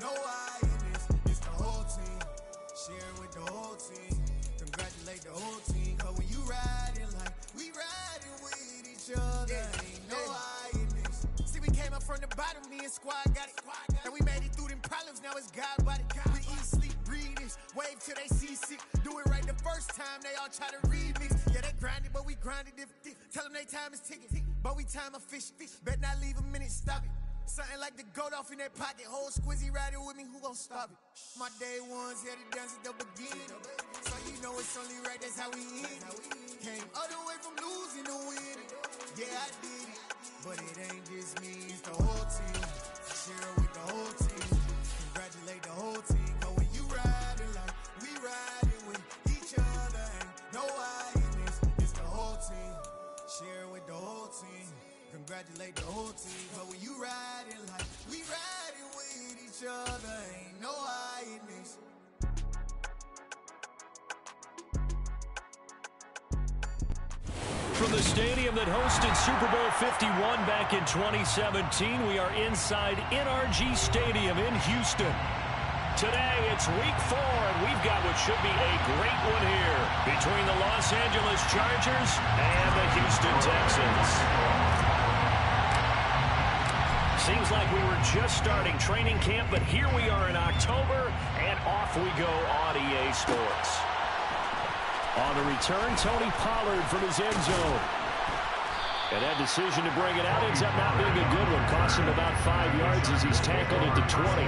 no I in this. It's the whole team. Share with the whole team. Congratulate the whole team. Cause when you riding like we riding with each other, ain't no I in this. See, we came up from the bottom, me and squad got it. And we made it through them problems, now it's God body. We eat, sleep, breathe this. Wave till they see sick. Do it right the first time, they all try to remix. Yeah, they grinded, but we grinded if tell them they time is ticking. But we time a fish. Bet not leave a minute, stop it. Something like the goat off in their pocket. Whole squizzy riding with me, who gon' stop it? My day ones here to dance at the beginning. So you know it's only right, that's how we end. Came all the way from losing to winning. Yeah, I did it. But it ain't just me, it's the whole team. Share with the whole team. Congratulate the whole team. Cause when you riding like we riding with each other, ain't no I in this. It's the whole team. Share with the whole team. Congratulate the whole team. But when you riding like we riding with each other, ain't no I in this. From the stadium that hosted Super Bowl 51 back in 2017, we are inside NRG Stadium in Houston. Today, it's week 4, and we've got what should be a great one here between the Los Angeles Chargers and the Houston Texans. Seems like we were just starting training camp, but here we are in October, and off we go on EA Sports. On the return, Tony Pollard from his end zone. And that decision to bring it out ends up not being a good one. Cost him about 5 yards as he's tackled at the 20.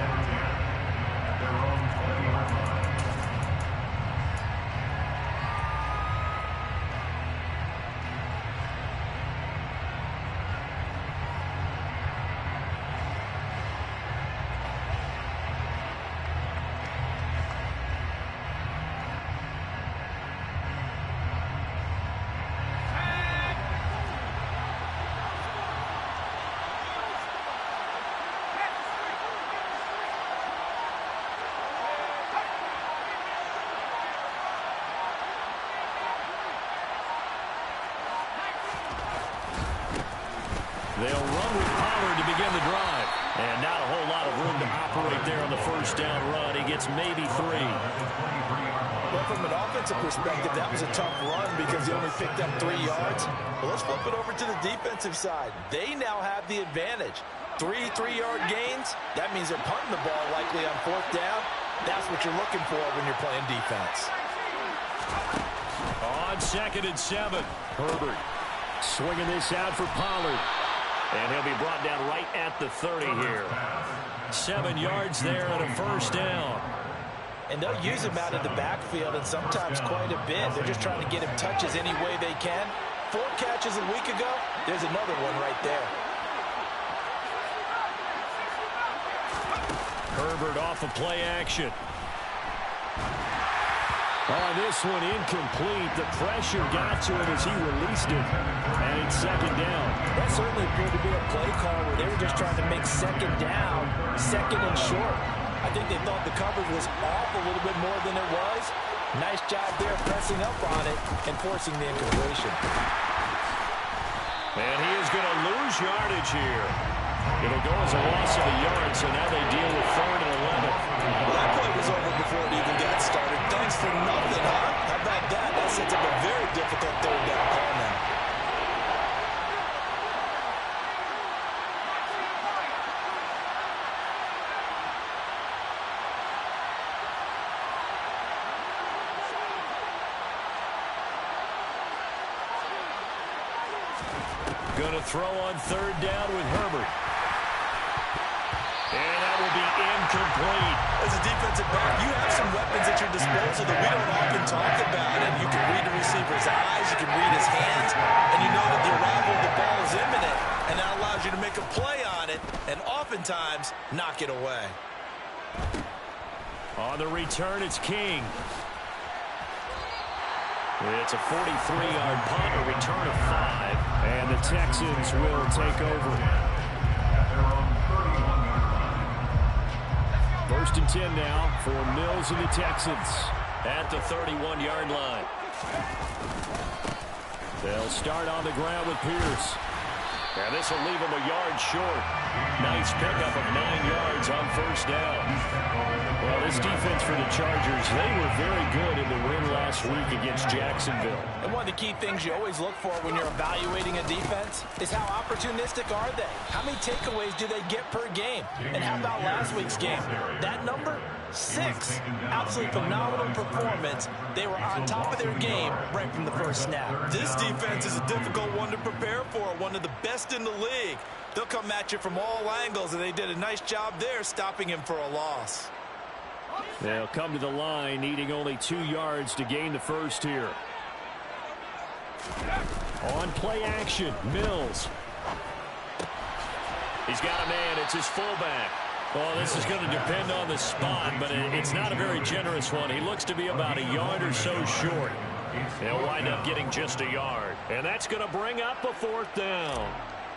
They'll run with Pollard to begin the drive. And not a whole lot of room to operate there on the first down run. He gets maybe 3. Well, from an offensive perspective, that was a tough run because he only picked up 3 yards. Well, let's flip it over to the defensive side. They now have the advantage. 3 3-yard gains. That means they're punting the ball likely on 4th down. That's what you're looking for when you're playing defense. On 2nd and 7, Herbert swinging this out for Pollard. And he'll be brought down right at the 30 here. 7 yards there and a first down. And they'll use him out of the backfield and sometimes quite a bit. They're just trying to get him touches any way they can. 4 catches a week ago. There's another one right there. Herbert off of play action. Oh, this one incomplete. The pressure got to him as he released it. And it's 2nd down. That certainly appeared to be a play call where they were just trying to make 2nd down, 2nd and short. I think they thought the coverage was off a little bit more than it was. Nice job there pressing up on it and forcing the incompletion. And he is going to lose yardage here. It'll go as a loss of a yard, so now they deal with 3rd and 11. Well, that play was over before it even got started. Thanks for nothing, huh? How about that? That sets up a very difficult 3rd down call now. Going to throw on 3rd down with Herbert. And that will be incomplete. As a defensive back, you have some weapons at your disposal that we don't often talk about. And you can read the receiver's eyes, you can read his hands, and you know that the arrival of the ball is imminent. And that allows you to make a play on it and oftentimes knock it away. On the return, it's King. It's a 43-yard punt, a return of 5, and the Texans will take over. 1st and 10 now for Mills and the Texans at the 31-yard line. They'll start on the ground with Pierce. And this will leave him a yard short. Nice pickup of 9 yards on first down. Well, this defense for the Chargers, they were very good in the win last week against Jacksonville. And one of the key things you always look for when you're evaluating a defense is how opportunistic are they? How many takeaways do they get per game? And how about last week's game? That number? 6. Absolutely phenomenal performance. They were on top of their game right from the first snap. This defense is a difficult one to prepare for, one of the best in the league. They'll come at you from all angles, and they did a nice job there stopping him for a loss. They'll come to the line, needing only 2 yards to gain the first here. On play action, Mills. He's got a man. It's his fullback. Well, this is going to depend on the spot, but it's not a very generous one. He looks to be about a yard or so short. They'll wind up getting just a yard. And that's going to bring up a 4th down.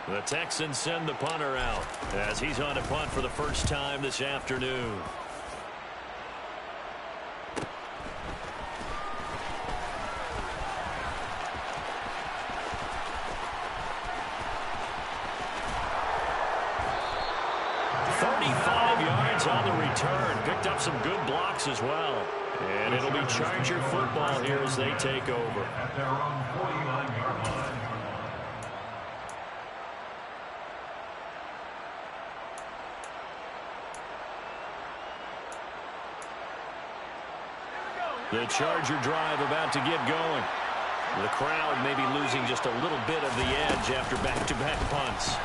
The Texans send the punter out as he's on a punt for the first time this afternoon. On the return, picked up some good blocks as well. And it'll be Charger football here as they take over. At their own 49-yard line. The Charger drive about to get going. The crowd may be losing just a little bit of the edge after back-to-back punts.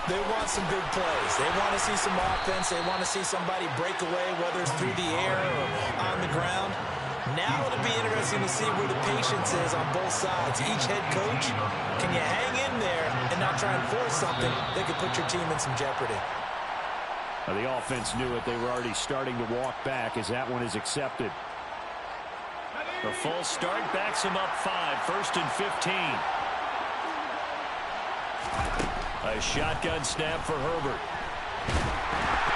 They want some big plays. They want to see some offense. They want to see somebody break away, whether it's through the air or on the ground. Now it'll be interesting to see where the patience is on both sides. Each head coach, can you hang in there and not try and force something that could put your team in some jeopardy? The offense knew it. They were already starting to walk back as that one is accepted. The full start backs him up 5, 1st and 15. A shotgun snap for Herbert.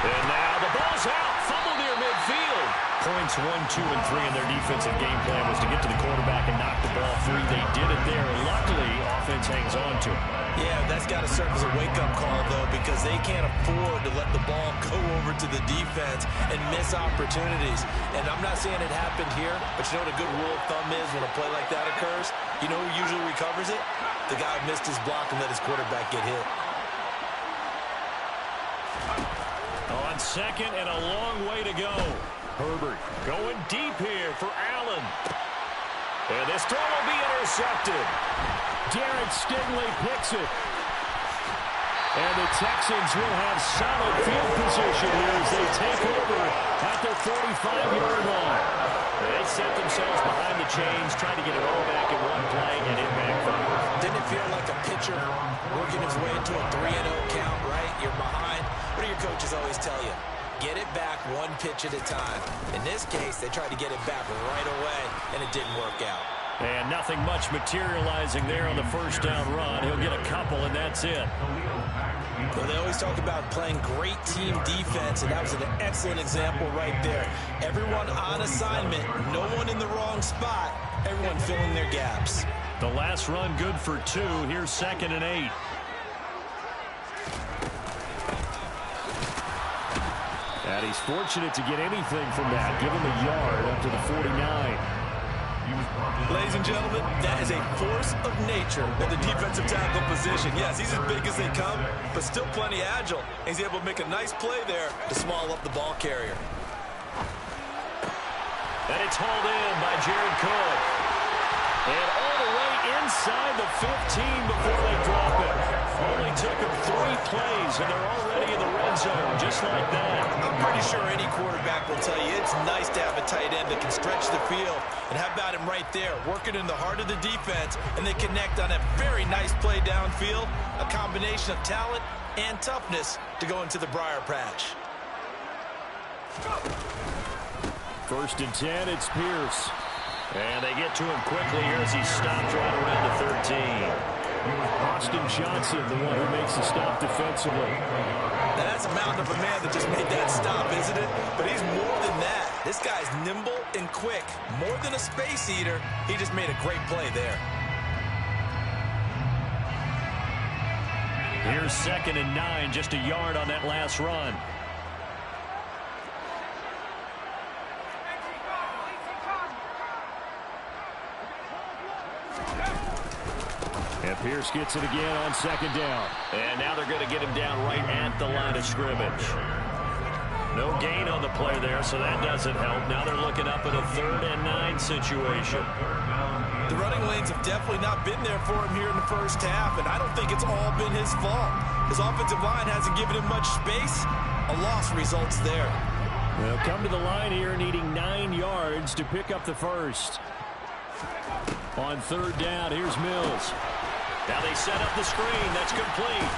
And now the ball's out. Fumble near midfield. Points 1, 2, and 3 in their defensive game plan was to get to the quarterback and knock the ball free. They did it there. Luckily, offense hangs on to it. Yeah, that's got to serve as a wake-up call, though, because they can't afford to let the ball go over to the defense and miss opportunities. And I'm not saying it happened here, but you know what a good rule of thumb is when a play like that occurs? You know who usually recovers it? The guy who missed his block and let his quarterback get hit. On second and a long way to go. Herbert going deep here for Allen. And this throw will be intercepted. Derek Stingley picks it. And the Texans will have solid field position here as they take over at their 45-yard line. They set themselves behind the chains, trying to get it all back in one play, and it backfired. Didn't it feel like a pitcher working his way into a 3-0 count, right? You're behind. What do your coaches always tell you? Get it back one pitch at a time. In this case, they tried to get it back right away, and it didn't work out. And nothing much materializing there on the first down run. He'll get a couple, and that's it. Well, they always talk about playing great team defense, and that was an excellent example right there. Everyone on assignment, no one in the wrong spot, everyone filling their gaps. The last run good for 2. Here's 2nd and 8. And he's fortunate to get anything from that. Give him a yard up to the 49. Ladies and gentlemen, that is a force of nature at the defensive tackle position. Yes, he's as big as they come, but still plenty agile. He's able to make a nice play there to small up the ball carrier. And it's hauled in by Jared Cook. And all the way inside the 15 before they drop it. Only took them 3 plays, and they're already in the red zone, just like that. I'm pretty sure any quarterback will tell you it's nice to have a tight end that can stretch the field. And how about him right there, working in the heart of the defense, and they connect on a very nice play downfield, a combination of talent and toughness to go into the briar patch. 1st and 10, it's Pierce. And they get to him quickly here as he stopped right around the 13. Austin Johnson, the one who makes the stop defensively. Now that's a mountain of a man that just made that stop, isn't it? But he's more than that. This guy's nimble and quick. More than a space eater, he just made a great play there. Here's 2nd and 9, just a yard on that last run. And Pierce gets it again on 2nd down. And now they're going to get him down right at the line of scrimmage. No gain on the play there, so that doesn't help. Now they're looking up at a 3rd and 9 situation. The running lanes have definitely not been there for him here in the first half, and I don't think it's all been his fault. His offensive line hasn't given him much space. A loss results there. They'll come to the line here needing 9 yards to pick up the first. On 3rd down, here's Mills. Now they set up the screen. That's complete.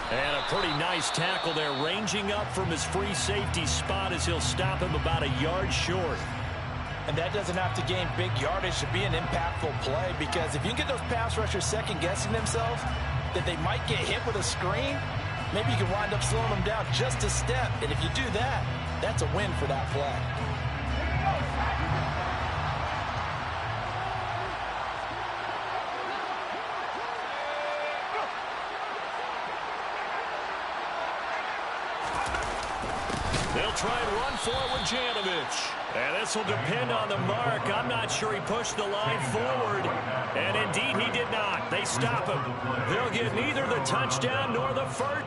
And a pretty nice tackle there, ranging up from his free safety spot as he'll stop him about a yard short. And that doesn't have to gain big yardage to be an impactful play, because if you can get those pass rushers second-guessing themselves that they might get hit with a screen, maybe you can wind up slowing them down just a step. And if you do that, that's a win for that play. They'll try and run for it with Janovich. And this will depend on the mark. I'm not sure he pushed the line forward. And indeed he did not. They stop him. They'll get neither the touchdown nor the first.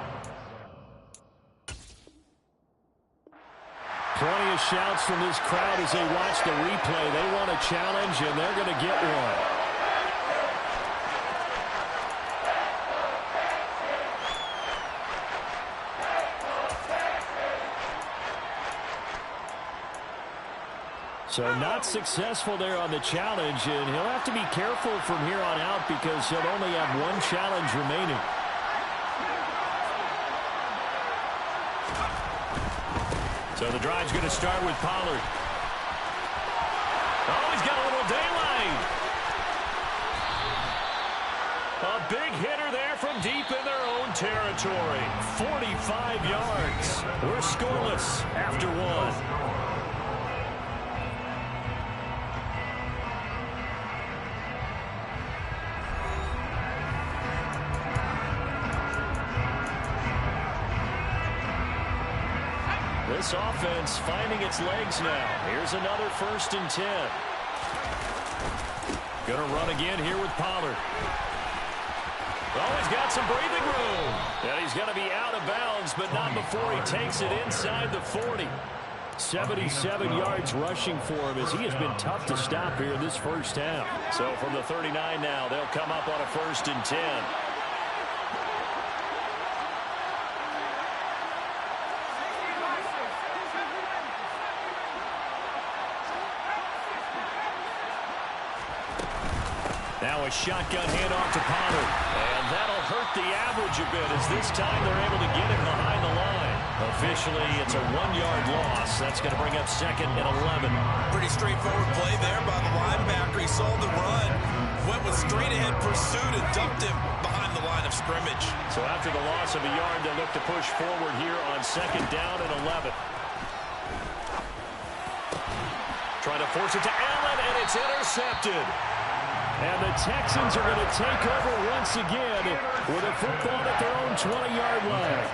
Plenty of shouts from this crowd as they watch the replay. They want a challenge, and they're going to get one. So not successful there on the challenge, and he'll have to be careful from here on out because he'll only have one challenge remaining. So the drive's going to start with Pollard. Oh, he's got a little daylight. A big hitter there from deep in their own territory. 45 yards. We're scoreless after one. This offense finding its legs now. Here's another 1st and 10. Going to run again here with Pollard. Oh, he's got some breathing room. And he's going to be out of bounds, but not before he takes it inside the 40. 77 yards rushing for him as he has been tough to stop here in this first half. So from the 39 now, they'll come up on a 1st and 10. Now a shotgun handoff to Pollard. And that'll hurt the average a bit as this time they're able to get him behind the line. Officially, it's a 1-yard loss. That's going to bring up 2nd and 11. Pretty straightforward play there by the linebacker. He saw the run, went with straight-ahead pursuit and dumped him behind the line of scrimmage. So after the loss of a yard, they'll look to push forward here on 2nd down and 11. Trying to force it to Allen, and it's intercepted. And the Texans are going to take over once again with a football at their own 20-yard line.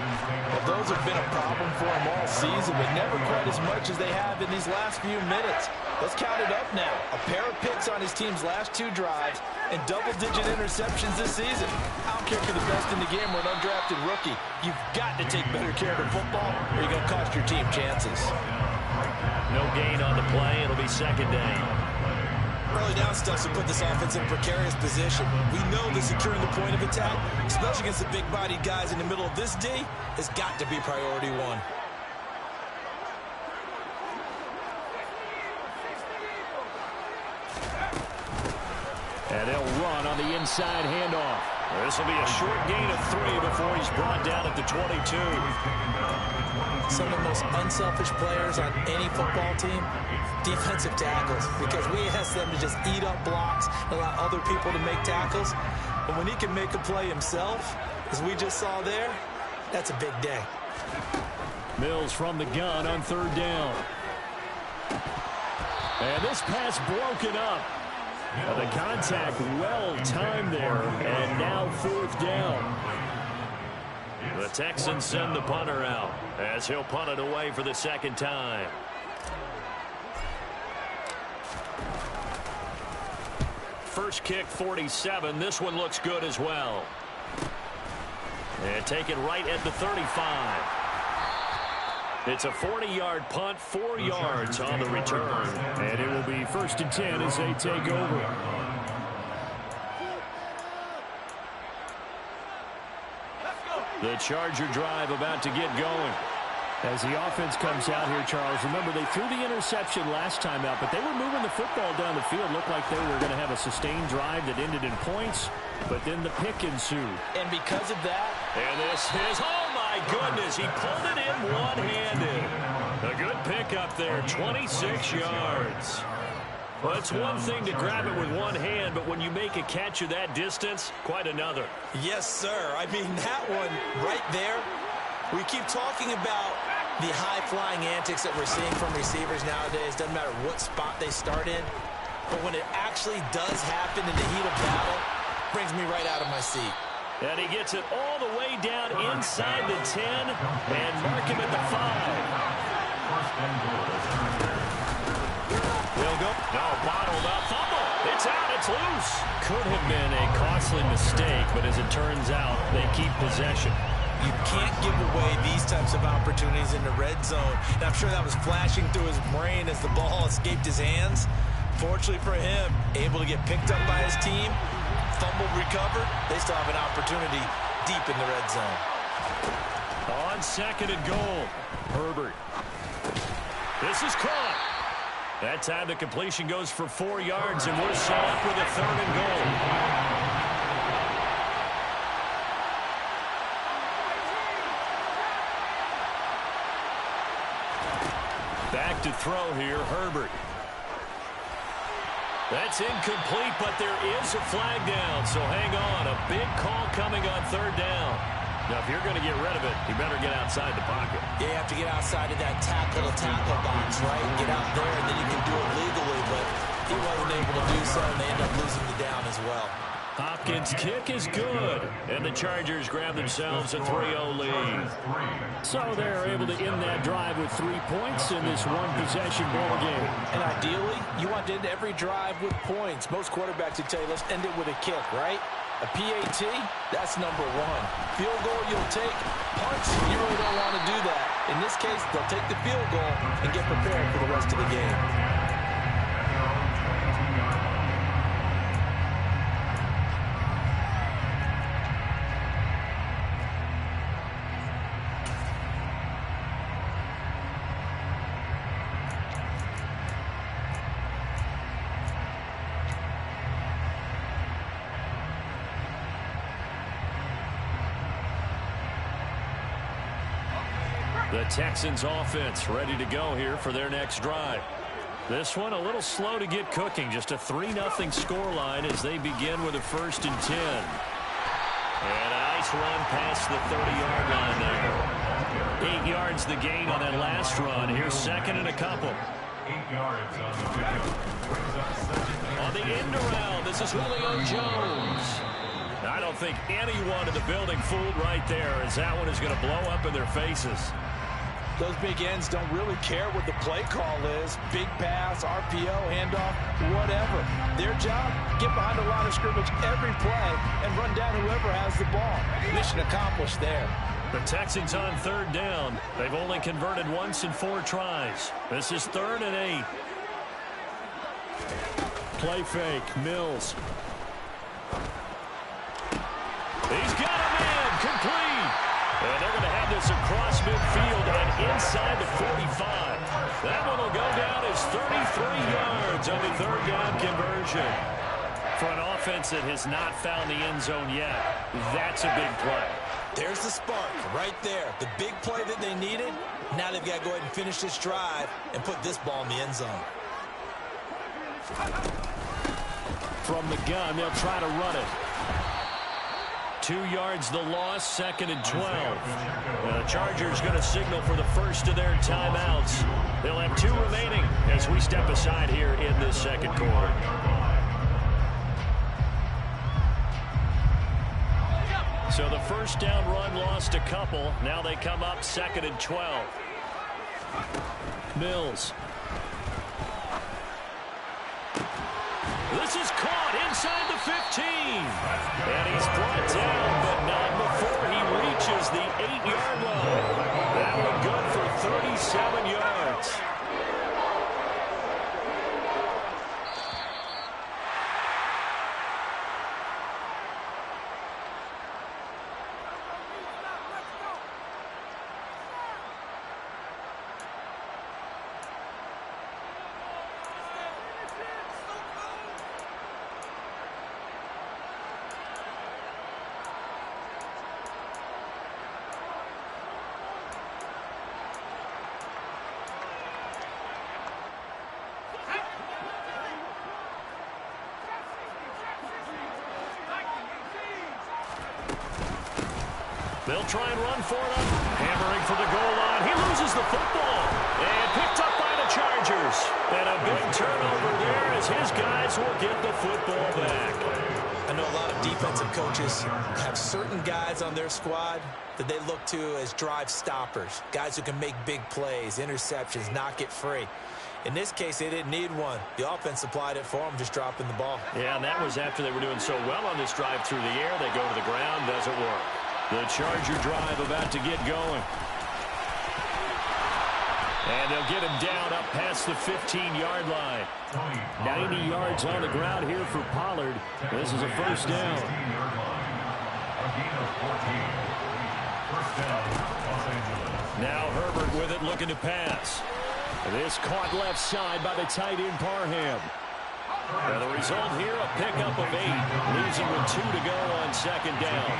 Well, those have been a problem for them all season, but never quite as much as they have in these last few minutes. Let's count it up now. A pair of picks on his team's last 2 drives and double-digit interceptions this season. I don't care if you're the best in the game or an undrafted rookie. You've got to take better care of the football or you're going to cost your team chances. No gain on the play. It'll be 2nd down. Early down stuff will put this offense in a precarious position. We know that securing the point of attack, especially against the big-bodied guys in the middle of this D, has got to be priority 1. And they'll run on the inside handoff. This will be a short gain of 3 before he's brought down at the 22. Some of the most unselfish players on any football team, defensive tackles, because we ask them to just eat up blocks and allow other people to make tackles. But when he can make a play himself, as we just saw there, that's a big day. Mills from the gun on 3rd down. And this pass broken up. The contact well timed there, and now 4th down. The Texans send the punter out as he'll punt it away for the second time. First kick, 47. This one looks good as well. And take it right at the 35. It's a 40-yard punt, 4 yards on the return. And it will be 1st and 10 as they take over. The Charger drive about to get going. As the offense comes out here, Charles, remember they threw the interception last time out, but they were moving the football down the field. Looked like they were going to have a sustained drive that ended in points, but then the pick ensued. And because of that... And this is, oh my goodness, he pulled it in one-handed. A good pick up there, 26 yards. Well, it's one thing to grab it with one hand, but when you make a catch of that distance, quite another. Yes, sir. I mean, that one right there, we keep talking about the high-flying antics that we're seeing from receivers nowadays. Doesn't matter what spot they start in, but when it actually does happen in the heat of battle, brings me right out of my seat. And he gets it all the way down inside the 10 and mark him at the 5. He'll go. No, bottled up. Fumble. It's out. It's loose. Could have been a costly mistake, but as it turns out, they keep possession. You can't give away these types of opportunities in the red zone. And I'm sure that was flashing through his brain as the ball escaped his hands. Fortunately for him, able to get picked up by his team, fumble recovered. They still have an opportunity deep in the red zone. On 2nd and goal, Herbert. This is caught. That time the completion goes for 4 yards, and we're set up with a 3rd and goal. Back to throw here, Herbert. That's incomplete, but there is a flag down, so hang on. A big call coming on 3rd down. Now, if you're going to get rid of it, you better get outside the pocket. Yeah, you have to get outside of that tackle-to-tackle box, right? Get out there, and then you can do it legally, but he wasn't able to do so, and they end up losing the down as well. Hopkins' kick is good, and the Chargers grab themselves a 3-0 lead. So they're able to end that drive with 3 points in this one-possession ball game. And ideally, you want to end every drive with points. Most quarterbacks would tell you, let's end it with a kick, right? A PAT, that's number 1. Field goal you'll take. Punts, you really don't want to do that. In this case, they'll take the field goal and get prepared for the rest of the game. The Texans offense ready to go here for their next drive. This one a little slow to get cooking. Just a 3-0 scoreline as they begin with a 1st and 10. And a nice run past the 30-yard line there. 8 yards the gain on that last run. Here's 2nd and a couple. 8 yards on the pickup. On the end around, this is Julio Jones. I don't think anyone in the building fooled right there, as that one is going to blow up in their faces. Those big ends don't really care what the play call is. Big pass, RPO, handoff, whatever. Their job, get behind the line of scrimmage every play and run down whoever has the ball. Mission accomplished there. The Texans on 3rd down. They've only converted once in 4 tries. This is 3rd and 8. Play fake, Mills. He's got a man, complete. And they're going to have this across midfield and inside the 45. That one will go down as 33 yards on the 3rd down conversion. For an offense that has not found the end zone yet, that's a big play. There's the spark right there. The big play that they needed. Now they've got to go ahead and finish this drive and put this ball in the end zone. From the gun, they'll try to run it. 2 yards the loss, 2nd and 12. The Chargers going to signal for the first of their timeouts. They'll have 2 remaining as we step aside here in this 2nd quarter. So the first down run lost a couple. Now they come up 2nd and 12. Mills. This is caught inside the 15. And he's brought down, but not before he reaches the 8-yard line. That one good for 37 yards. They'll try and run for it. Hammering for the goal line. He loses the football. And picked up by the Chargers. And a big turnover there as his guys will get the football back. I know a lot of defensive coaches have certain guys on their squad that they look to as drive stoppers. Guys who can make big plays, interceptions, knock it free. In this case, they didn't need one. The offense supplied it for them, just dropping the ball. Yeah, and that was after they were doing so well on this drive through the air. They go to the ground, doesn't work. The Charger drive about to get going. And they'll get him down up past the 15-yard line. 90 yards on the ground here for Pollard. This is a first down. Now Herbert with it, looking to pass. This caught left side by the tight end Parham. And the result here, a pickup of 8. Leaves him with 2 to go on 2nd down.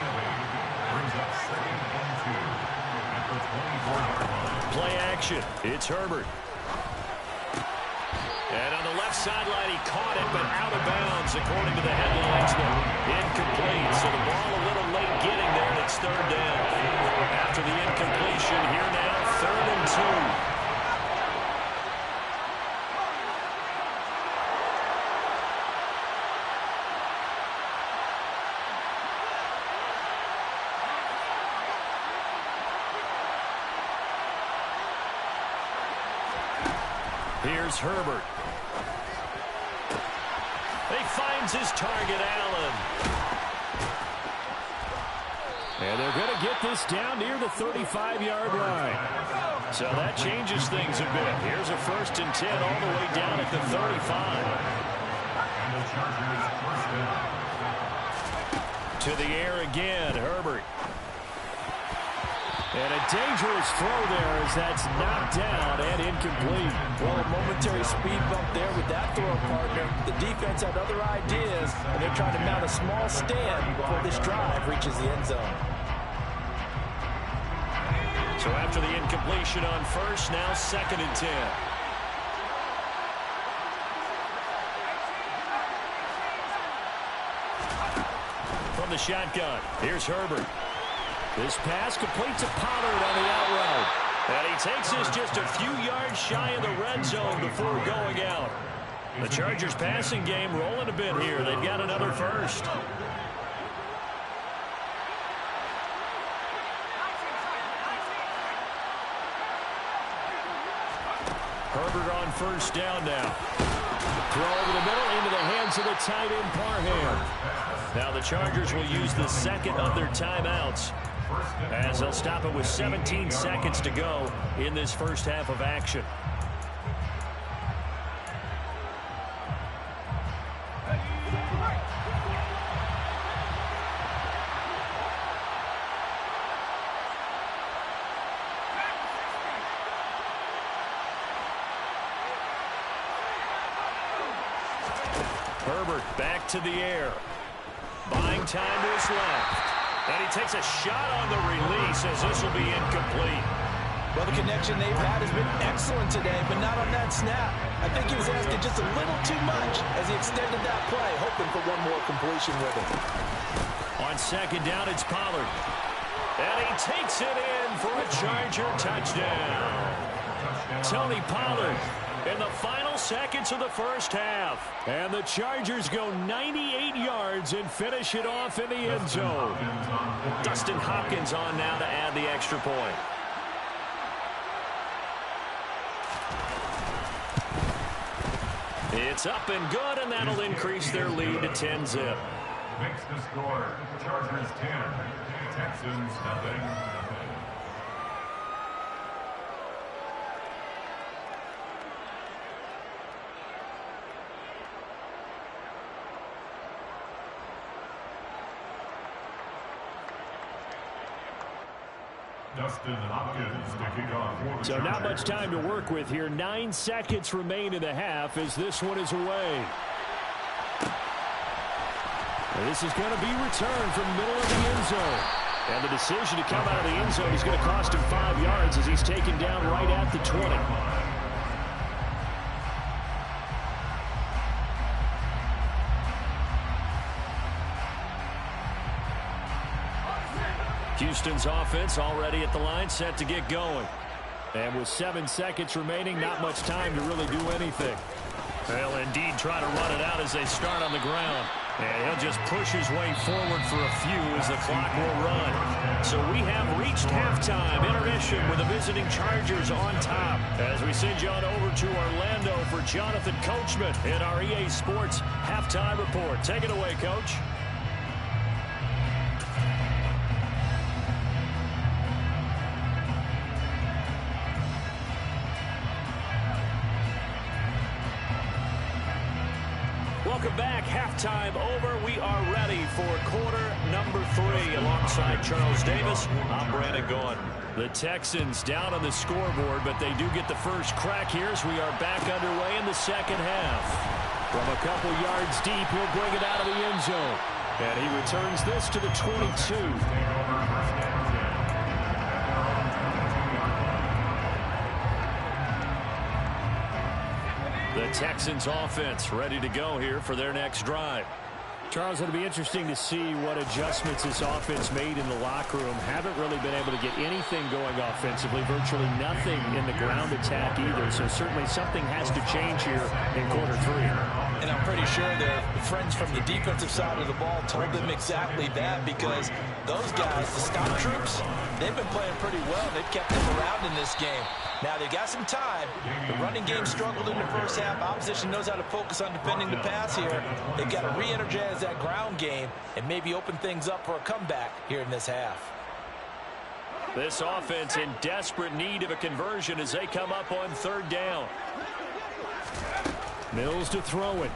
Play action. It's Herbert. And on the left sideline, he caught it, but out of bounds, according to the headlines. Incomplete. So the ball a little late getting there, and it's 3rd down. After the incompletion, here now, 3rd and 2. Here's Herbert. He finds his target, Allen. And they're going to get this down near the 35-yard line. So that changes things a bit. Here's a 1st and 10 all the way down at the 35. To the air again, Herbert. And a dangerous throw there as that's knocked down and incomplete. Well, a momentary speed bump there with that throw, partner. The defense had other ideas, and they're trying to mount a small stand before this drive reaches the end zone. So after the incompletion on 1st, now 2nd and 10. From the shotgun, here's Herbert. This pass completes a Pollard on the out route. And he takes this just a few yards shy of the red zone before going out. The Chargers passing game rolling a bit here. They've got another 1st. Herbert on 1st down now. Throw over the middle into the hands of the tight end Parham. Now the Chargers will use the 2nd of their timeouts, as they'll stop it with 17 seconds to go in this first half of action. Herbert back to the air. Buying time to his left. And he takes a shot on the release as this will be incomplete. Well, the connection they've had has been excellent today, but not on that snap. I think he was asking just a little too much as he extended that play, hoping for one more completion with it. On 2nd down, it's Pollard. And he takes it in for a Charger touchdown. Tony Pollard in the final seconds of the first half. And the Chargers go 98 yards and finish it off in the end zone. Dustin Hopkins on now to add the extra point. It's up and good, and that'll increase their lead to 10-zip. Makes the score. Chargers 10, Texans nothing. Dustin Hopkins to kick off for the So not Chargers. much time to work with here. 9 seconds remain in the half as this one is away. This is going to be returned from the middle of the end zone. And the decision to come out of the end zone is going to cost him 5 yards as he's taken down right at the 20. Houston's offense already at the line, set to get going. And with 7 seconds remaining, not much time to really do anything. They'll indeed try to run it out as they start on the ground. And he'll just push his way forward for a few as the clock will run. So we have reached halftime intermission with the visiting Chargers on top. As we send you on over to Orlando for Jonathan Coachman in our EA Sports Halftime Report. Take it away, Coach. Welcome back. Halftime over. We are ready for quarter number 3. Alongside Charles Davis, I'm Brandon Gaughan. The Texans down on the scoreboard, but they do get the first crack here as we are back underway in the second half. From a couple yards deep, he'll bring it out of the end zone. And he returns this to the 22. The Texans offense ready to go here for their next drive. Charles, it'll be interesting to see what adjustments this offense made in the locker room. Haven't really been able to get anything going offensively, virtually nothing in the ground attack either. So certainly something has to change here in quarter 3. And I'm pretty sure their friends from the defensive side of the ball told them exactly that, because those guys, the stop troops, they've been playing pretty well. They've kept them around in this game. Now, they got some time. The running game struggled in the first half. Opposition knows how to focus on defending the pass here. They've got to re-energize that ground game and maybe open things up for a comeback here in this half. This offense in desperate need of a conversion as they come up on 3rd down. Mills to throw it.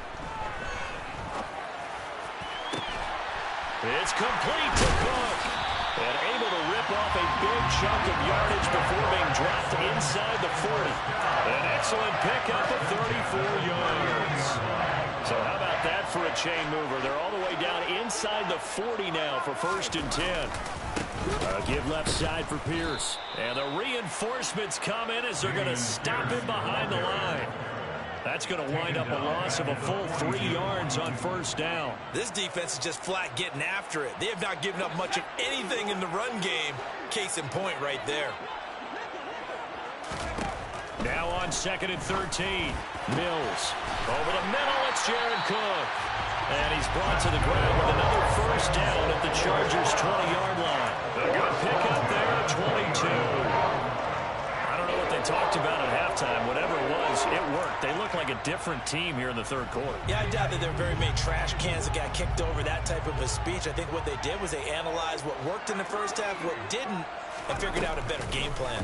It's complete to Cook. And able to rip off a big chunk of yardage before being dropped inside the 40. An excellent pickup of 34 yards. So how about that for a chain mover? They're all the way down inside the 40 now for 1st and 10. Give left side for Pierce. And the reinforcements come in as they're going to stop him behind the line. That's going to wind up a loss of a full 3 yards on 1st down. This defense is just flat getting after it. They have not given up much of anything in the run game. Case in point right there. Now on 2nd and 13. Mills. Over the middle, it's Jared Cook. And he's brought to the ground with another 1st down at the Chargers' 20-yard line. A good pickup there, 22. Talked about at halftime, whatever it was, it worked. They look like a different team here in the 3rd quarter. Yeah, I doubt that there are very many trash cans that got kicked over, that type of a speech. I think what they did was they analyzed what worked in the first half, what didn't, and figured out a better game plan.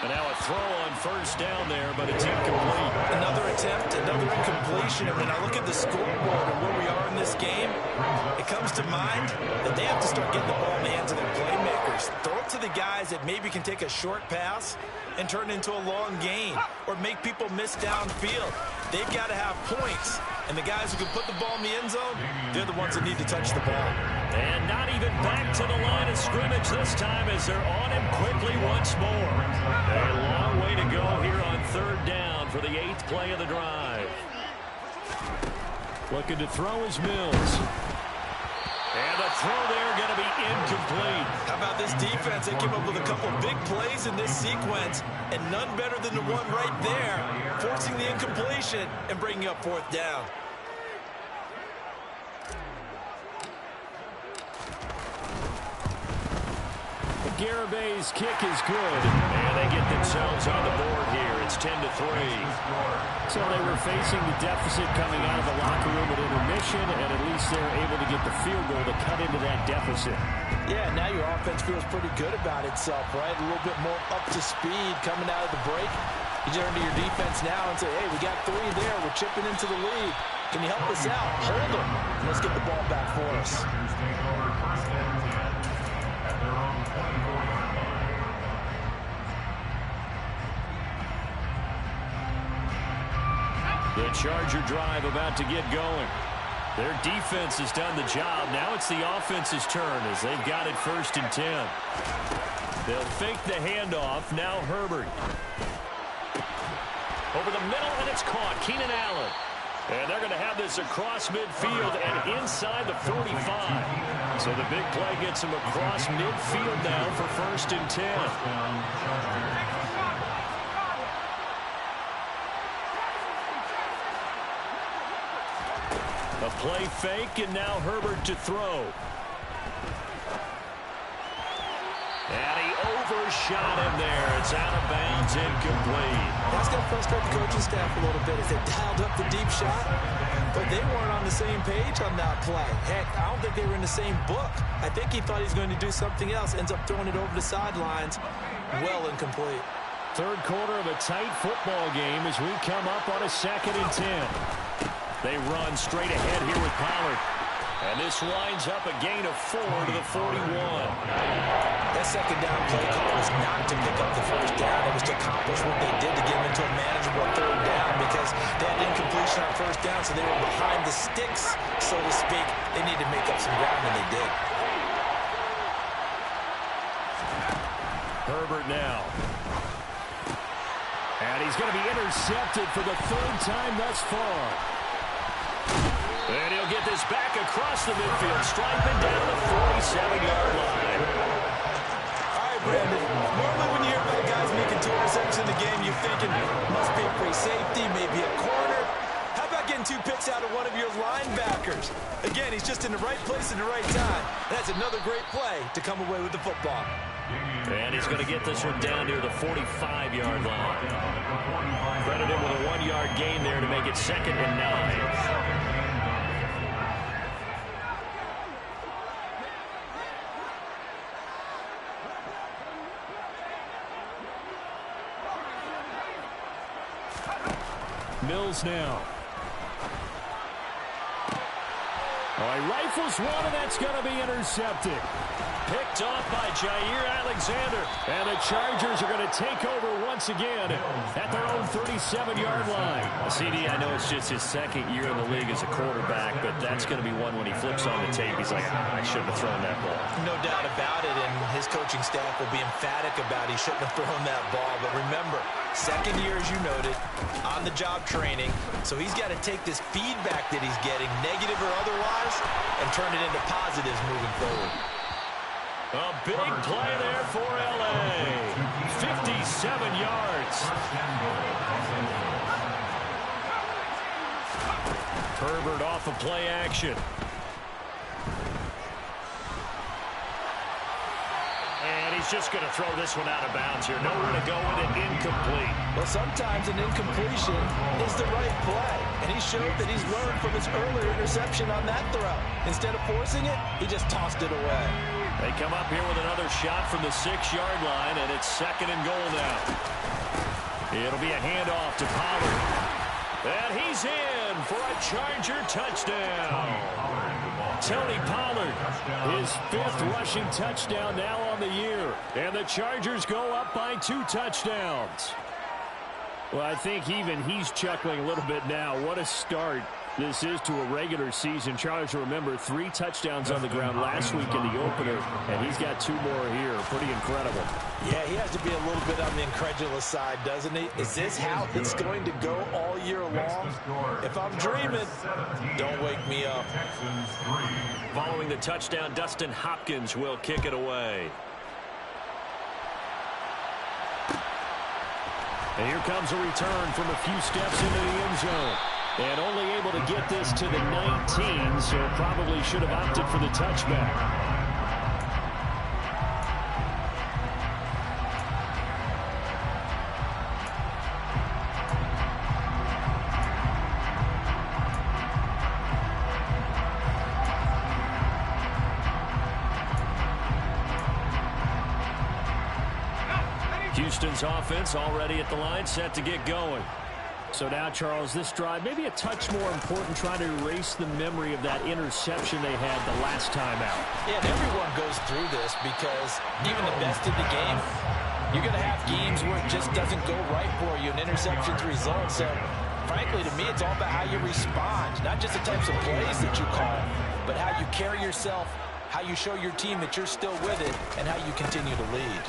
And now a throw on 1st down there, but it's incomplete. Another attempt, another incompletion. And when I look at the scoreboard and where we are in this game, it comes to mind that they have to start getting the ball in the hands of their playmakers. Throw it to the guys that maybe can take a short pass and turn it into a long gain or make people miss downfield. They've got to have points. And the guys who can put the ball in the end zone, they're the ones that need to touch the ball. And not even back to the line of scrimmage this time as they're on him quickly once more. A long way to go here on 3rd down for the 8th play of the drive. Looking to throw is Mills. And the throw there going to be incomplete. How about this defense? They came up with a couple big plays in this sequence, and none better than the one right there, forcing the incompletion and bringing up 4th down. Garabay's kick is good, and they get themselves on the board here. It's 10-3. So they were facing the deficit coming out of the locker room at intermission, and at least they're able to get the field goal to cut into that deficit. Yeah, now your offense feels pretty good about itself, right? A little bit more up to speed coming out of the break. You turn to your defense now and say, hey, we got 3 there. We're chipping into the lead. Can you help us out? Hold them. Let's get the ball back for us. The Charger drive about to get going. Their defense has done the job. Now it's the offense's turn as they've got it 1st and 10. They'll fake the handoff. Now Herbert. Over the middle, and it's caught. Keenan Allen. And they're going to have this across midfield and inside the 45. So the big play gets him across midfield now for 1st and 10. A play fake, and now Herbert to throw. And he overshot him there. It's out of bounds, incomplete. That's going to frustrate the coaching staff a little bit as they dialed up the deep shot, but they weren't on the same page on that play. Heck, I don't think they were in the same book. I think he thought he was going to do something else, ends up throwing it over the sidelines. Well incomplete. 3rd quarter of a tight football game as we come up on a 2nd and 10. They run straight ahead here with Pollard. And this winds up a gain of 4 to the 41. That 2nd down play call was not to pick up the 1st down. It was to accomplish what they did to get them into a manageable 3rd down because they had incompletion on 1st down, so they were behind the sticks, so to speak. They needed to make up some ground, and they did. Herbert now. And he's going to be intercepted for the 3rd time thus far. And he'll get this back across the midfield, striping down the 47-yard line. All right, Brandon. Normally when you hear about guys making 2 interceptions in the game, you're thinking must be a free safety, maybe a corner. How about getting 2 picks out of one of your linebackers? Again, he's just in the right place at the right time. That's another great play to come away with the football. And he's going to get this one down near the 45-yard line. Credit him with a 1-yard gain there to make it 2nd and 9. Mills now. All right, rifles one, and that's going to be intercepted. Picked off by Jair Alexander. And the Chargers are going to take over once again at their own 37-yard line. CD, I know it's just his 2nd year in the league as a quarterback, but that's going to be one when he flips on the tape. He's like, I shouldn't have thrown that ball. No doubt about it, and his coaching staff will be emphatic about he shouldn't have thrown that ball. But remember, 2nd year, as you noted, on-the-job training. So he's got to take this feedback that he's getting, negative or otherwise, and turn it into positives moving forward. A big play there for L.A. 57 yards. Herbert off of play action. And he's just going to throw this one out of bounds here. Nowhere to go with it. Incomplete. Well, sometimes an incompletion is the right play. And he showed that he's learned from his earlier interception on that throw. Instead of forcing it, he just tossed it away. They come up here with another shot from the 6-yard line, and it's 2nd and goal now. It'll be a handoff to Pollard. And he's in for a Charger touchdown. Tony Pollard, his 5th rushing touchdown now on the year. And the Chargers go up by 2 touchdowns. Well, I think even he's chuckling a little bit now. What a start. This is to a regular season. Charles, remember, 3 touchdowns on the ground last week in the opener, and he's got 2 more here. Pretty incredible. Yeah, he has to be a little bit on the incredulous side, doesn't he? Is this how it's going to go all year long? If I'm dreaming, don't wake me up. Following the touchdown, Dustin Hopkins will kick it away. And here comes a return from a few steps into the end zone. And only able to get this to the 19, so probably should have opted for the touchback. Houston's offense already at the line, set to get going. So now, Charles, this drive maybe a touch more important, trying to erase the memory of that interception they had the last time out. Yeah, and everyone goes through this because even the best in the game, you're going to have games where it just doesn't go right for you, and interceptions result. So, frankly, to me, it's all about how you respond, not just the types of plays that you call, but how you carry yourself, how you show your team that you're still with it, and how you continue to lead.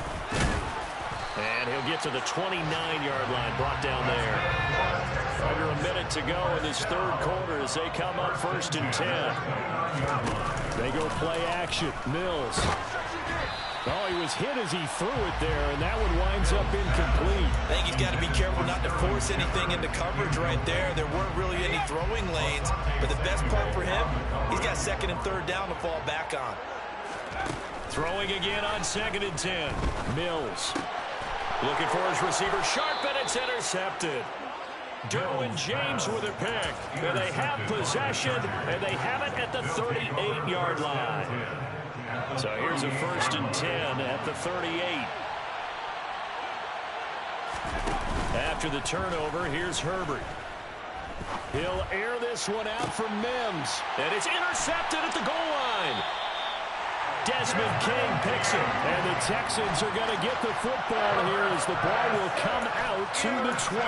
And he'll get to the 29-yard line, brought down there. Under a minute to go in this third quarter as they come up 1st and 10. They go play action. Mills. Oh, he was hit as he threw it there, and that one winds up incomplete. I think he's got to be careful not to force anything into coverage right there. There weren't really any throwing lanes, but the best part for him, he's got 2nd and 3rd down to fall back on. Throwing again on 2nd and 10. Mills. Looking for his receiver, sharp, and it's intercepted. Derwin James with a pick. And they have possession, and they have it at the 38-yard line. So here's a 1st and 10 at the 38. After the turnover, here's Herbert. He'll air this one out for Mims. And it's intercepted at the goal line. Desmond King picks it, and the Texans are going to get the football here as the ball will come out to the 20.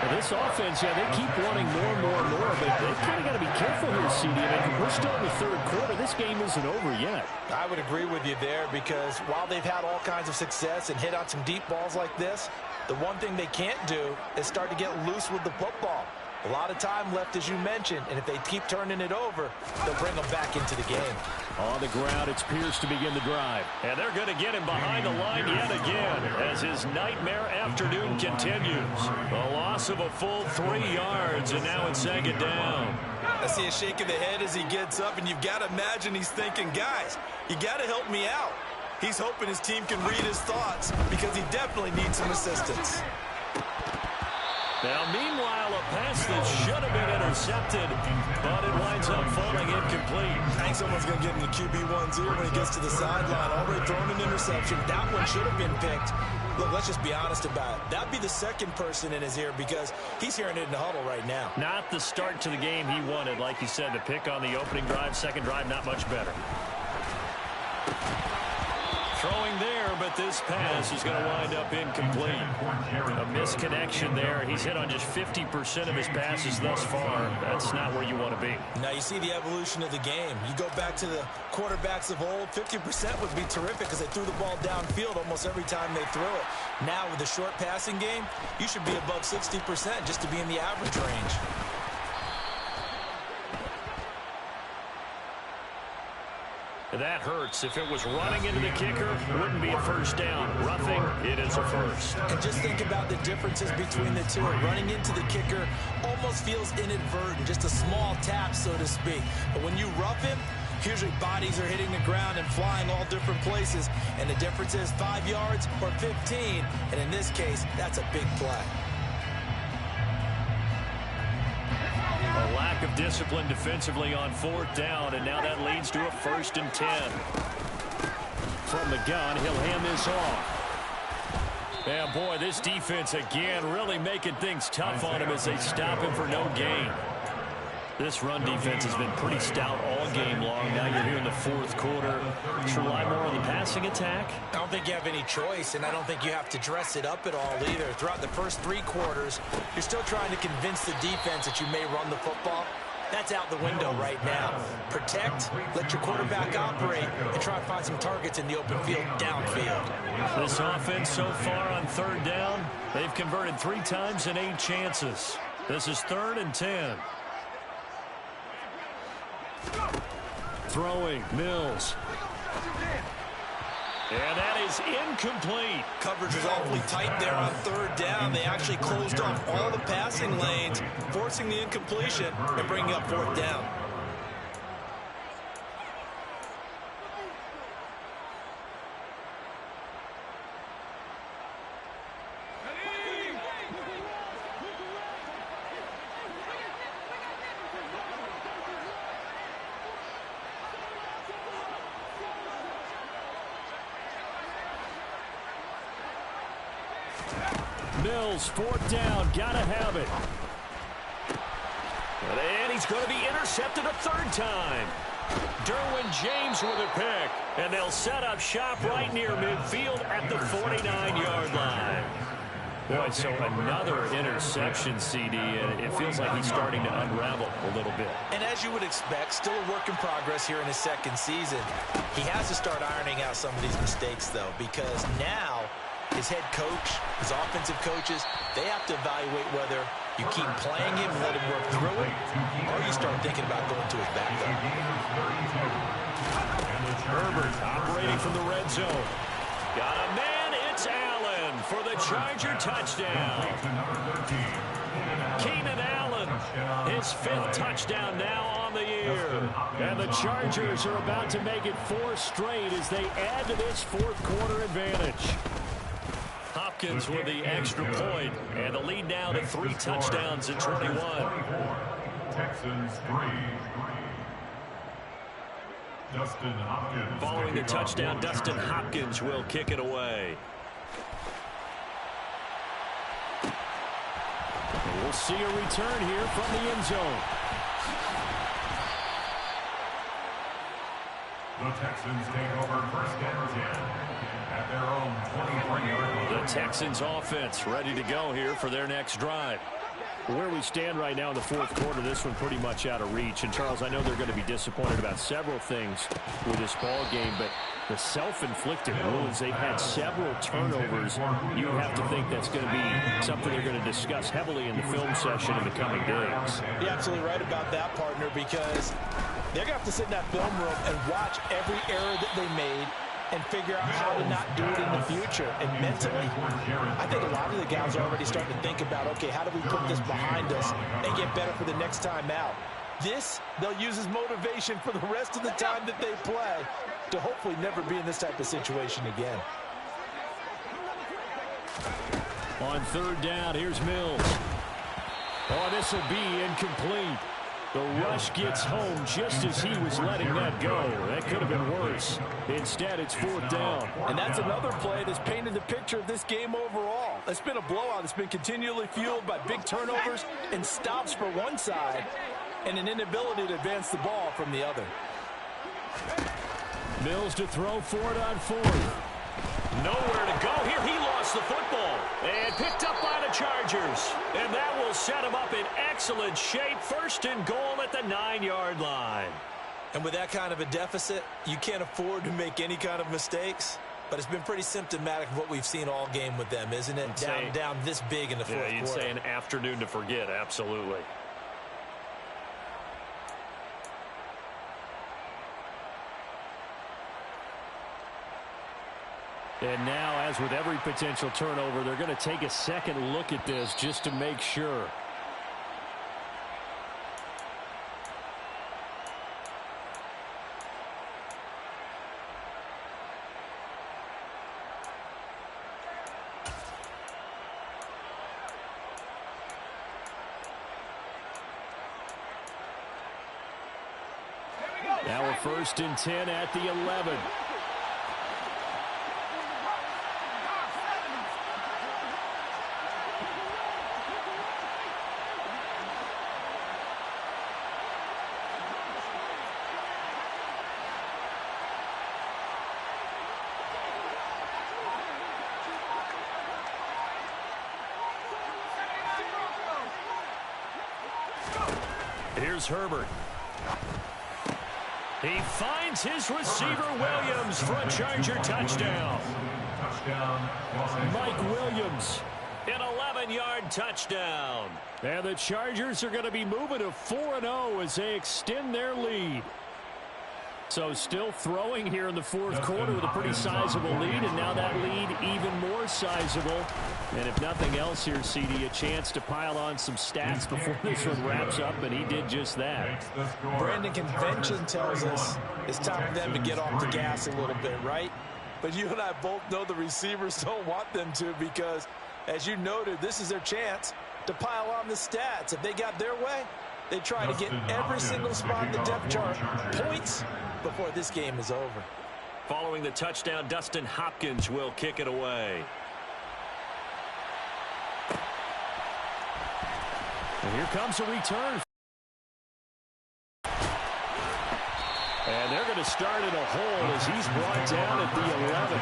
And this offense, yeah, they keep wanting more and more and more, but they've kind of got to be careful here, CD. I mean, we're still in the third quarter. This game isn't over yet. I would agree with you there because while they've had all kinds of success and hit on some deep balls like this, the one thing they can't do is start to get loose with the football. A lot of time left, as you mentioned, and if they keep turning it over, they'll bring them back into the game. On the ground, it's Pierce to begin the drive. And they're going to get him behind the line yet again as his nightmare afternoon continues. A loss of a full 3 yards, and now it's 2nd down. I see a shake of the head as he gets up, and you've got to imagine he's thinking, guys, you got to help me out. He's hoping his team can read his thoughts because he definitely needs some assistance. Now, meanwhile, a pass that should have been intercepted, but it winds up falling incomplete. I think someone's going to get in the QB1's ear when he gets to the sideline. Already thrown an interception. That one should have been picked. Look, let's just be honest about it. That'd be the second person in his ear because he's hearing it in the huddle right now. Not the start to the game he wanted. Like you said, the pick on the opening drive, second drive, not much better. Throwing there, but this pass is going to wind up incomplete. A misconnection there. He's hit on just 50% of his passes thus far. That's not where you want to be. Now you see the evolution of the game. You go back to the quarterbacks of old, 50% would be terrific because they threw the ball downfield almost every time they threw it. Now with the short passing game, you should be above 60% just to be in the average range. That hurts. If it was running into the kicker, it wouldn't be a first down. Roughing, it is a first. And just think about the differences between the two. Running into the kicker almost feels inadvertent, just a small tap, so to speak. But when you rough him, usually bodies are hitting the ground and flying all different places. And the difference is 5 yards or 15. And in this case, that's a big play. A lack of discipline defensively on 4th down, and now that leads to a 1st and 10. From the gun, he'll hand this off. Yeah, boy, this defense again really making things tough on him as they stop him for no gain. This run defense has been pretty stout all game long. Now you're here in the 4th quarter. Should rely more on the passing attack? I don't think you have any choice, and I don't think you have to dress it up at all either. Throughout the first 3 quarters, you're still trying to convince the defense that you may run the football. That's out the window right now. Protect, let your quarterback operate, and try to find some targets in the open field downfield. This offense so far on third down, they've converted 3 times in 8 chances. This is 3rd and 10. Throwing, Mills. And that is incomplete. Coverage was awfully tight there on third down. They actually closed off all the passing lanes, forcing the incompletion and bringing up 4th down. Mills, 4th down, gotta have it. And he's going to be intercepted a 3rd time. Derwin James with a pick. And they'll set up shop right near midfield at the 49-yard line. Boy, so another interception, CD, and it feels like he's starting to unravel a little bit. And as you would expect, still a work in progress here in his 2nd season. He has to start ironing out some of these mistakes, though, because now his head coach, his offensive coaches, they have to evaluate whether you keep playing him and let him work through it, or you start thinking about going to his backup. Herbert operating from the red zone. Got a man, it's Allen for the Charger touchdown. Keenan Allen, his 5th touchdown now on the year. And the Chargers are about to make it 4 straight as they add to this 4th quarter advantage. Hopkins with the extra point, and the lead now to 3 touchdowns at 21. Texans 3. Dustin Hopkins. Following the touchdown, Dustin Hopkins will kick it away. And we'll see a return here from the end zone. The Texans take over 1st and 10 at their own 23-yard line. The Texans offense ready to go here for their next drive. Where we stand right now in the 4th quarter, this one pretty much out of reach. And, Charles, I know they're going to be disappointed about several things with this ball game, but the self-inflicted wounds, they've had several turnovers. You have to think that's going to be something they're going to discuss heavily in the film session in the coming days. You're absolutely right about that, partner, because they're going to have to sit in that film room and watch every error that they made and figure out how to not do it in the future. And mentally, I think a lot of the guys are already starting to think about, okay, how do we put this behind us and get better for the next time out? This, they'll use as motivation for the rest of the time that they play to hopefully never be in this type of situation again. On 3rd down, here's Mills. Oh, this will be incomplete. The rush gets home just as he was letting that go. That could have been worse. Instead, it's 4th down. And that's another play that's painted the picture of this game overall. It's been a blowout. It's been continually fueled by big turnovers and stops for one side and an inability to advance the ball from the other. Mills to throw for it on 4th. Nowhere to go here. He lost the football and picked up by the Chargers. And that will set him up in excellent shape. 1st and goal at the 9-yard line. And with that kind of a deficit, you can't afford to make any kind of mistakes. But it's been pretty symptomatic of what we've seen all game with them, isn't it? Down this big in the 4th quarter. Yeah, you'd say an afternoon to forget, absolutely. And now, as with every potential turnover, they're going to take a second look at this just to make sure. Now we're 1st and 10 at the 11. Here's Herbert. He finds his receiver Williams for a Charger touchdown. Mike Williams, an 11-yard touchdown. And the Chargers are going to be moving to 4-0 as they extend their lead. So still throwing here in the fourth quarter with a pretty sizable lead, and now that lead even more sizable. And if nothing else here, CD, a chance to pile on some stats before this one wraps up, and he did just that. Brandon, convention tells us it's time for them to get off the gas a little bit, right? But you and I both know the receivers don't want them to because, as you noted, this is their chance to pile on the stats. If they got their way, they try to get every single spot in the depth chart points before this game is over. Following the touchdown, Dustin Hopkins will kick it away. And here comes a return. And they're going to start in a hole as he's brought down at the 11.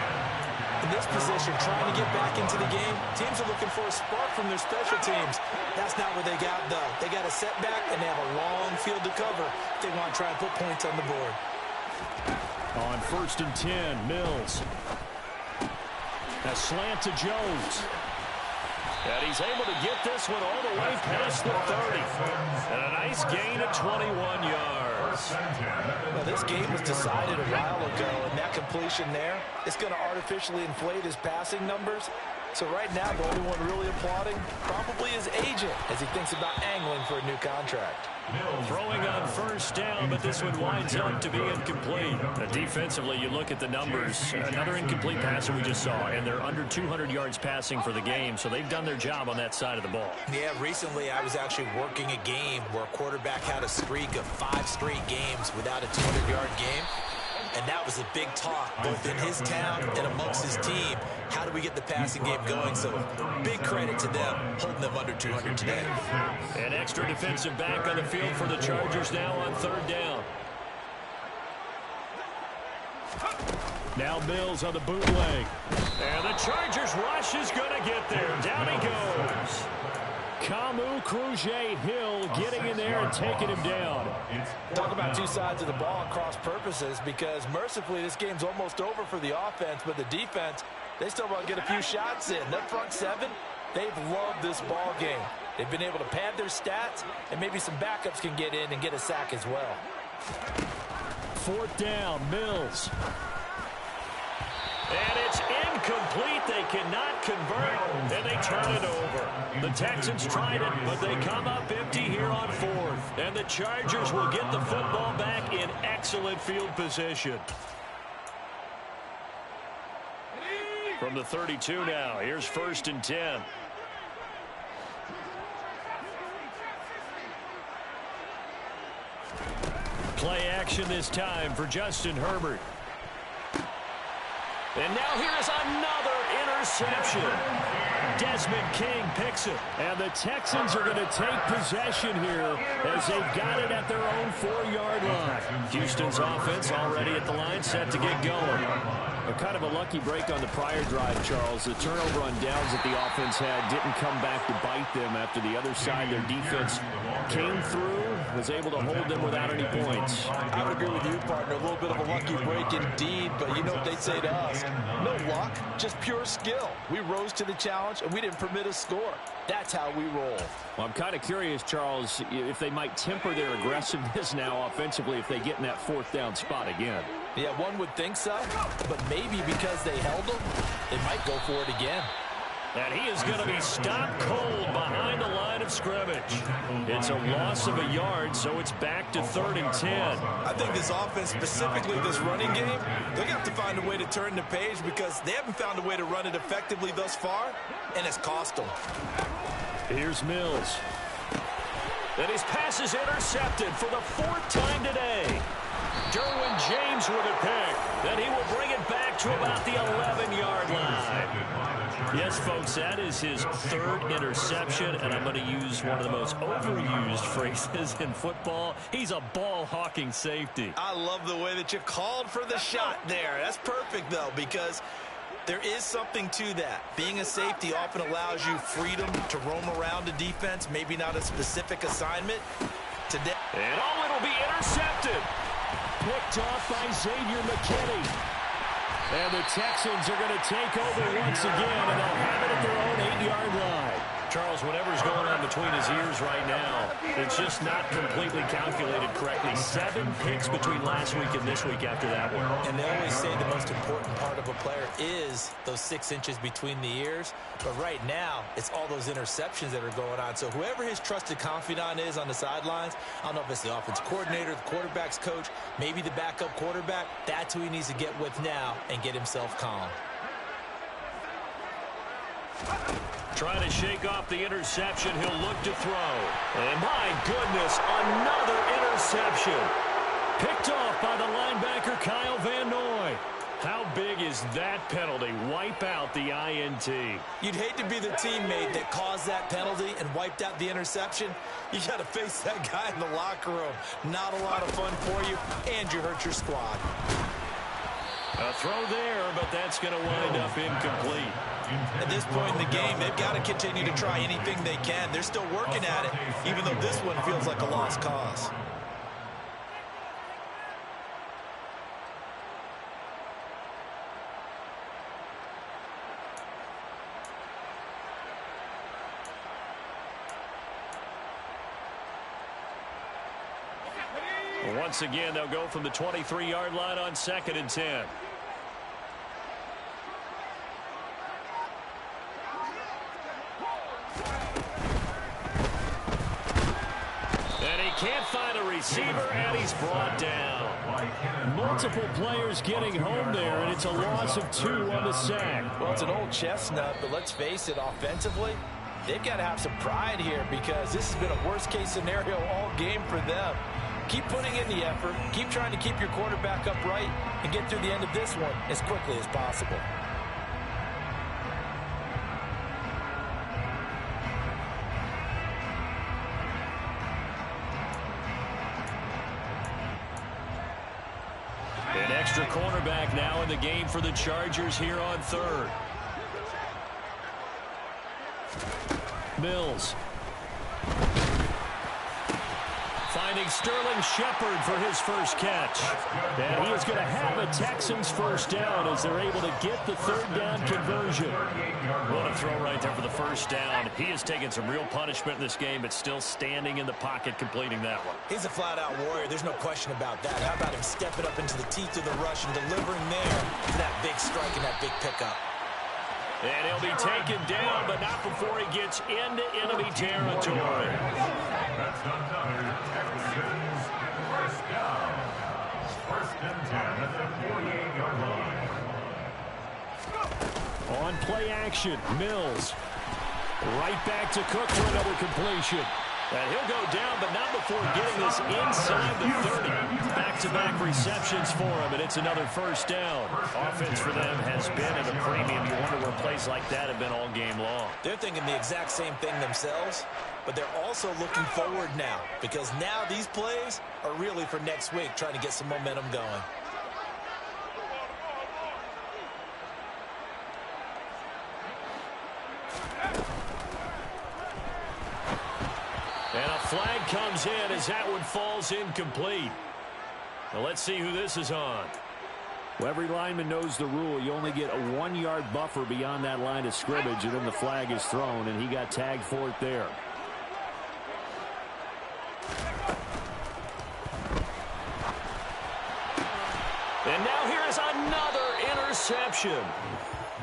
In this position, trying to get back into the game, teams are looking for a spark from their special teams. That's not what they got, though. They got a setback, and they have a long field to cover if they want to try and put points on the board. On 1st and 10, Mills. A slant to Jones. And he's able to get this one all the way past the 30. And a nice gain of 21 yards. Well, this game was decided a while ago, and that completion there is going to artificially inflate his passing numbers. So right now, the only one really applauding probably his agent as he thinks about angling for a new contract. Throwing on 1st down, but this one winds up to be incomplete. Defensively, you look at the numbers. Another incomplete pass that we just saw, and they're under 200 yards passing for the game, so they've done their job on that side of the ball. Yeah, recently I was actually working a game where a quarterback had a streak of 5 straight games without a 200-yard game. And that was a big talk, both in his town and amongst his team. How do we get the passing game going? So big credit to them, holding them under 200 today. An extra defensive back on the field for the Chargers now on 3rd down. Now Mills on the bootleg. And the Chargers rush is going to get there. Down he goes. Kamu Cruz-Hill getting in there and taking him down. Talk about two sides of the ball and cross purposes, because mercifully this game's almost over for the offense, but the defense, they still want to get a few shots in. That front 7, they've loved this ball game. They've been able to pad their stats, and maybe some backups can get in and get a sack as well. 4th down, Mills. And it's incomplete. They cannot convert, and they turn it over. The Texans tried it, but they come up empty here on 4th. And the Chargers will get the football back in excellent field position. From the 32 now, here's 1st and 10. Play action this time for Justin Herbert. And now here's another interception. Desmond King picks it. And the Texans are going to take possession here as they've got it at their own 4-yard line. Houston's offense already at the line, set to get going. Kind of a lucky break on the prior drive, Charles. The turnover on downs that the offense had didn't come back to bite them after the other side. Their defense came through, was able to hold them without any points. I would agree with you, partner. A little bit of a lucky break indeed, but you know what they'd say to us? No luck, just pure skill. We rose to the challenge, and we didn't permit a score. That's how we roll. Well, I'm kind of curious, Charles, if they might temper their aggressiveness now offensively if they get in that 4th down spot again. Yeah, one would think so, but maybe because they held them, they might go for it again. And he is going to be stopped cold behind the line of scrimmage. It's a loss of a yard, so it's back to 3rd and 10. I think this offense, specifically this running game, they're going to have to find a way to turn the page because they haven't found a way to run it effectively thus far, and it's cost them. Here's Mills. And his pass is intercepted for the 4th time today. Derwin James with a pick. Then he will bring it back to about the 11-yard line. Yes, folks, that is his 3rd interception, and I'm going to use one of the most overused phrases in football. He's a ball-hawking safety. I love the way that you called for the shot there. That's perfect, though, because there is something to that. Being a safety often allows you freedom to roam around a defense, maybe not a specific assignment. today. And it'll be intercepted. Picked off by Xavier McKinney. And the Texans are going to take over once again, and they'll have it at their own 8-yard line. Charles, whatever's going on between his ears right now, it's just not completely calculated correctly. 7 picks between last week and this week after that one. And they always say the most important part of a player is those 6 inches between the ears. But right now, it's all those interceptions that are going on. So whoever his trusted confidant is on the sidelines, I don't know if it's the offensive coordinator, the quarterback's coach, maybe the backup quarterback, that's who he needs to get with now and get himself calm. Trying to shake off the interception. He'll look to throw. And my goodness, another interception. Picked off by the linebacker, Kyle Van Noy. How big is that penalty? Wipe out the INT. You'd hate to be the teammate that caused that penalty and wiped out the interception. You got to face that guy in the locker room. Not a lot of fun for you, and you hurt your squad. A throw there, but that's going to wind up incomplete. At this point in the game, they've got to continue to try anything they can. They're still working at it, even though this one feels like a lost cause. Once again, they'll go from the 23-yard line on 2nd and 10. And he can't find a receiver, and he's brought down. Multiple players getting home there, and it's a loss of 2 on the sack. Well, it's an old chestnut, but let's face it, offensively, they've got to have some pride here because this has been a worst-case scenario all game for them. Keep putting in the effort. Keep trying to keep your quarterback upright and get through the end of this one as quickly as possible. An extra cornerback now in the game for the Chargers here on 3rd. Mills. Finding Sterling Shepard for his first catch. And he is going to have a Texans first down as they're able to get the 3rd down conversion. What a throw right there for the first down. He has taken some real punishment in this game, but still standing in the pocket completing that one. He's a flat-out warrior. There's no question about that. How about him stepping up into the teeth of the rush and delivering there for that big strike and that big pickup. And he'll be taken down, but not before he gets into enemy territory. That's another Texans first down. 1st and 10 at the 48-yard line. On play action, Mills. Right back to Cook for another completion. And he'll go down, but not before getting this inside the 30. Back-to-back receptions for him, and it's another first down. Offense for them has been at a premium. You wonder where plays like that have been all game long. They're thinking the exact same thing themselves, but they're also looking forward now because now these plays are really for next week, trying to get some momentum going. And a flag comes in as that one falls incomplete. Well, let's see who this is on. Well, every lineman knows the rule. You only get a 1-yard buffer beyond that line of scrimmage, and then the flag is thrown, and he got tagged for it there. And now here is another interception.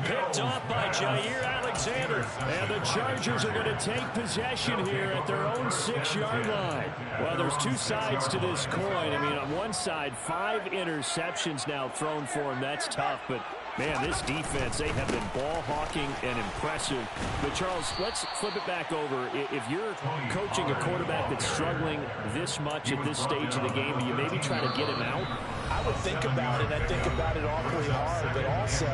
Picked off by Jair Alexander. And the Chargers are going to take possession here at their own 6-yard line. Well, there's 2 sides to this coin. I mean, on one side, 5 interceptions now thrown for him. That's tough, but man, this defense, they have been ball hawking and impressive. But, Charles, let's flip it back over. If you're coaching a quarterback that's struggling this much at this stage of the game, do you maybe try to get him out? I would think about it. I think about it awfully hard, but also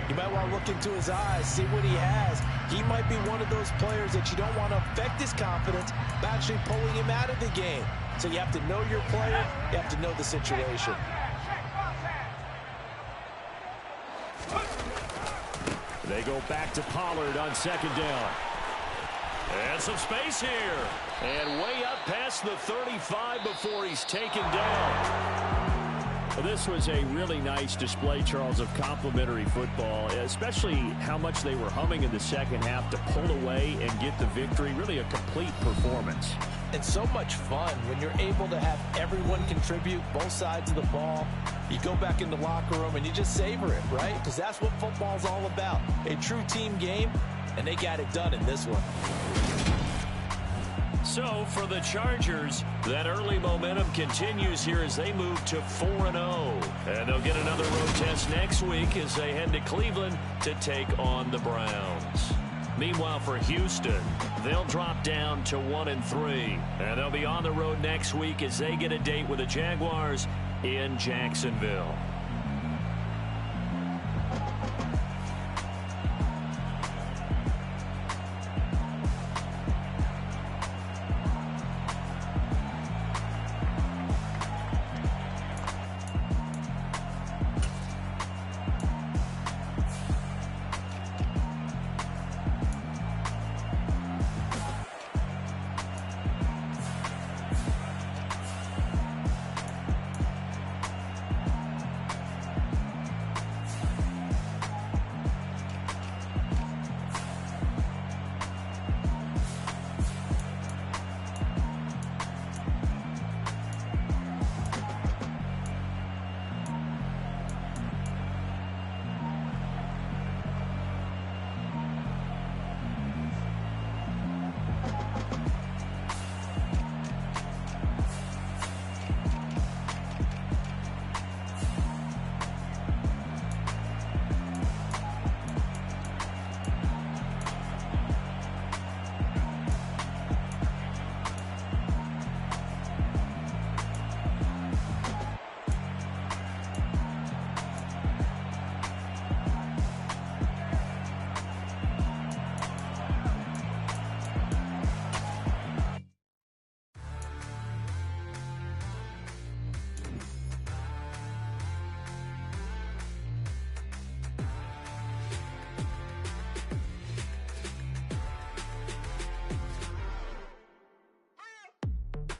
you might want to look into his eyes, see what he has. He might be one of those players that you don't want to affect his confidence by actually pulling him out of the game. So you have to know your player. You have to know the situation. They go back to Pollard on 2nd down. And some space here. And way up past the 35 before he's taken down. Well, this was a really nice display, Charles, of complimentary football, especially how much they were humming in the second half to pull away and get the victory. Really a complete performance. And so much fun when you're able to have everyone contribute, both sides of the ball. You go back in the locker room and you just savor it, right? Because that's what football's all about. A true team game, and they got it done in this one. So for the Chargers, that early momentum continues here as they move to 4-0. And they'll get another road test next week as they head to Cleveland to take on the Browns. Meanwhile, for Houston, they'll drop down to 1-3. And they'll be on the road next week as they get a date with the Jaguars in Jacksonville.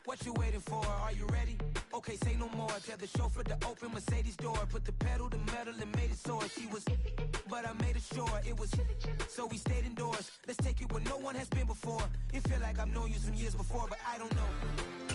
What you waiting for? Are you ready? Okay, say no more. Tell the chauffeur to open Mercedes door. Put the pedal to metal and made it soar. She was, but I made it sure it was. So we stayed indoors. Let's take it where no one has been before. It feel like I've known you some years before, but I don't know.